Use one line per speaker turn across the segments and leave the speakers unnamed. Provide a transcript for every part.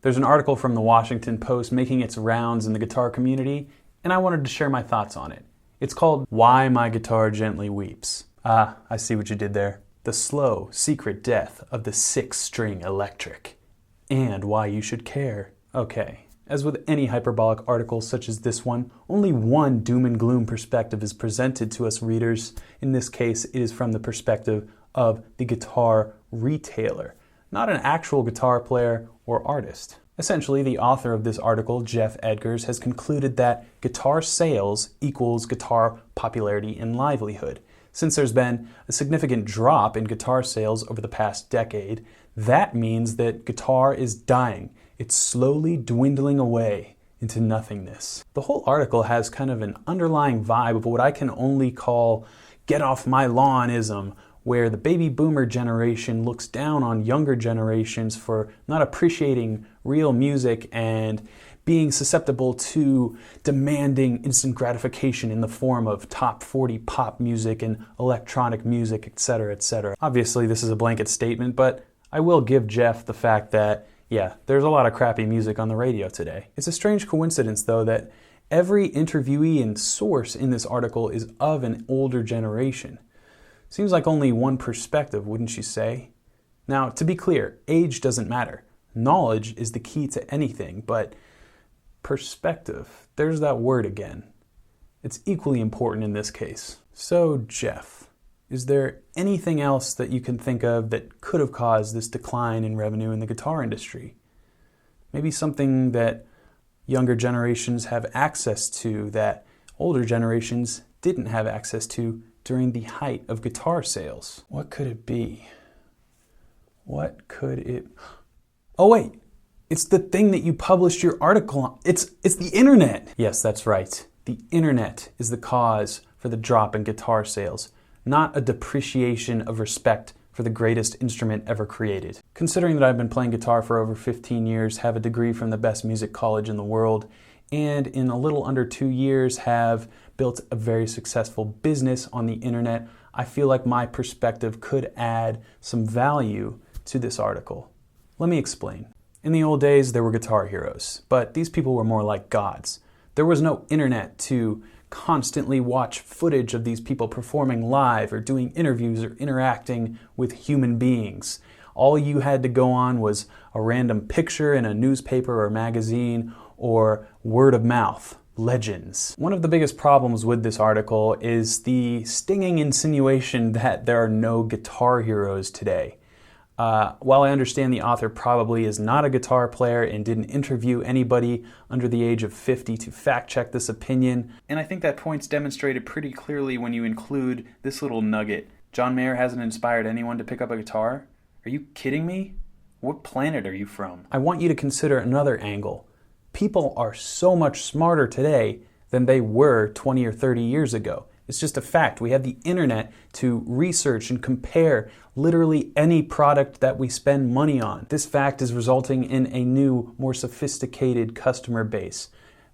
There's an article from the Washington Post making its rounds in the guitar community, and I wanted to share my thoughts on it. It's called Why My Guitar Gently Weeps. Ah, I see what you did there. The slow, secret death of the 6-string electric. And why you should care. Okay, as with any hyperbolic article such as this one, only one doom and gloom perspective is presented to us readers. In this case, it is from the perspective of the guitar retailer, not an actual guitar player or artist. Essentially, the author of this article, Jeff Edgars, has concluded that guitar sales equals guitar popularity and livelihood. Since there's been a significant drop in guitar sales over the past decade, that means that guitar is dying. It's slowly dwindling away into nothingness. The whole article has kind of an underlying vibe of what I can only call get off my lawn-ism, where the baby boomer generation looks down on younger generations for not appreciating real music and being susceptible to demanding instant gratification in the form of top 40 pop music and electronic music, etc., etc. Obviously, this is a blanket statement, but I will give Jeff the fact that, yeah, there's a lot of crappy music on the radio today. It's a strange coincidence, though, that every interviewee and source in this article is of an older generation. Seems like only one perspective, wouldn't you say? Now, to be clear, age doesn't matter. Knowledge is the key to anything, but perspective, there's that word again. It's equally important in this case. So, Jeff, is there anything else that you can think of that could have caused this decline in revenue in the guitar industry? Maybe something that younger generations have access to that older generations didn't have access to during the height of guitar sales. What could it be? What could it... Oh wait, it's the thing that you published your article on. It's the internet. Yes, that's right. The internet is the cause for the drop in guitar sales, not a depreciation of respect for the greatest instrument ever created. Considering that I've been playing guitar for over 15 years, have a degree from the best music college in the world, and in a little under 2 years have built a very successful business on the internet, I feel like my perspective could add some value to this article. Let me explain. In the old days, there were guitar heroes, but these people were more like gods. There was no internet to constantly watch footage of these people performing live or doing interviews or interacting with human beings. All you had to go on was a random picture in a newspaper or magazine or word of mouth, legends. One of the biggest problems with this article is the stinging insinuation that there are no guitar heroes today. While I understand the author probably is not a guitar player and didn't interview anybody under the age of 50 to fact check this opinion, and I think that point's demonstrated pretty clearly when you include this little nugget. John Mayer hasn't inspired anyone to pick up a guitar? Are you kidding me? What planet are you from? I want you to consider another angle. People are so much smarter today than they were 20 or 30 years ago. It's just a fact. We have the internet to research and compare literally any product that we spend money on. This fact is resulting in a new, more sophisticated customer base.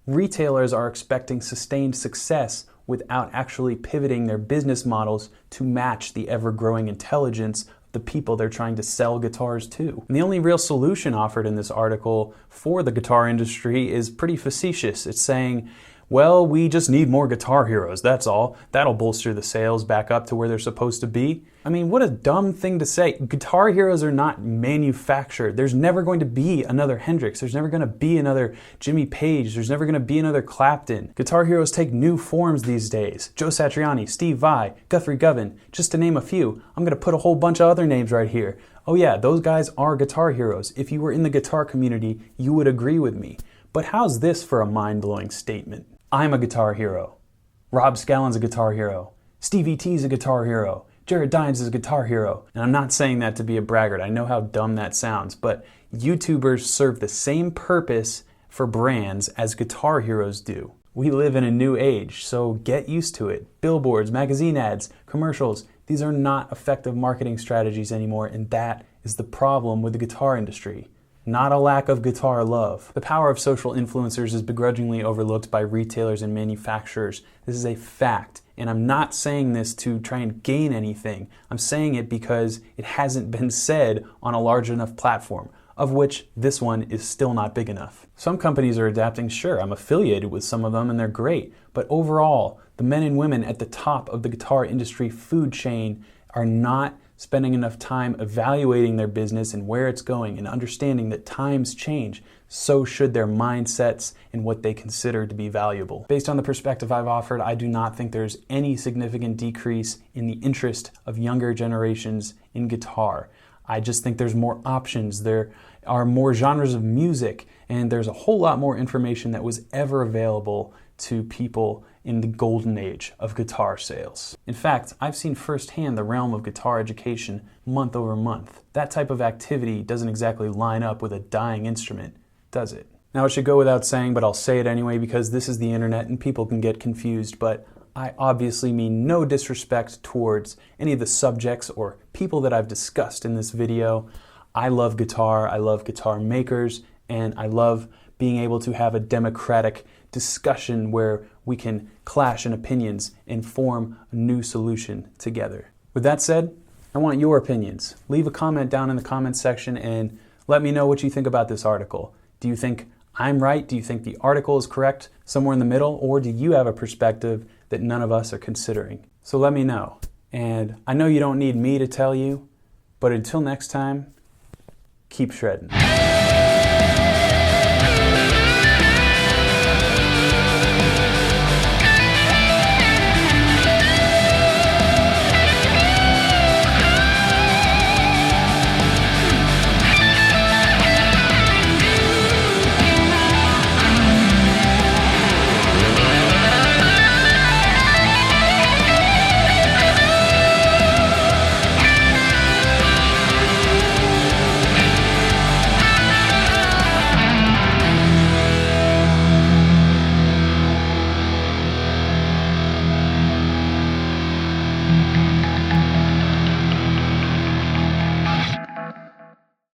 Retailers are expecting sustained success without actually pivoting their business models to match the ever-growing intelligence of the people they're trying to sell guitars to. And the only real solution offered in this article for the guitar industry is pretty facetious. It's saying, well, we just need more guitar heroes, that's all. That'll bolster the sales back up to where they're supposed to be. I mean, what a dumb thing to say. Guitar heroes are not manufactured. There's never going to be another Hendrix. There's never going to be another Jimmy Page. There's never going to be another Clapton. Guitar heroes take new forms these days. Joe Satriani, Steve Vai, Guthrie Govan, just to name a few. I'm going to put a whole bunch of other names right here. Oh yeah, those guys are guitar heroes. If you were in the guitar community, you would agree with me. But how's this for a mind-blowing statement? I'm a guitar hero. Rob Scallon's a guitar hero. Stevie T's a guitar hero. Jared Dines is a guitar hero. And I'm not saying that to be a braggart. I know how dumb that sounds, but YouTubers serve the same purpose for brands as guitar heroes do. We live in a new age, so get used to it. Billboards, magazine ads, commercials, these are not effective marketing strategies anymore, and that is the problem with the guitar industry. Not a lack of guitar love. The power of social influencers is begrudgingly overlooked by retailers and manufacturers. This is a fact, and I'm not saying this to try and gain anything. I'm saying it because it hasn't been said on a large enough platform. of which this one is still not big enough. Some companies are adapting, sure, I'm affiliated with some of them and they're great, but overall, the men and women at the top of the guitar industry food chain are not spending enough time evaluating their business and where it's going and understanding that times change. So should their mindsets and what they consider to be valuable. Based on the perspective I've offered, I do not think there's any significant decrease in the interest of younger generations in guitar. I just think there's more options, there are more genres of music, and there's a whole lot more information that was ever available to people in the golden age of guitar sales. In fact, I've seen firsthand the realm of guitar education month over month. That type of activity doesn't exactly line up with a dying instrument, does it? Now, it should go without saying, but I'll say it anyway because this is the internet and people can get confused, but I obviously mean no disrespect towards any of the subjects or people that I've discussed in this video. I love guitar makers, and I love being able to have a democratic discussion where we can clash in opinions and form a new solution together. With that said, I want your opinions. Leave a comment down in the comments section and let me know what you think about this article. Do you think I'm right? Do you think the article is correct, somewhere in the middle? Or do you have a perspective that none of us are considering? So let me know. And I know you don't need me to tell you, but until next time, keep shredding.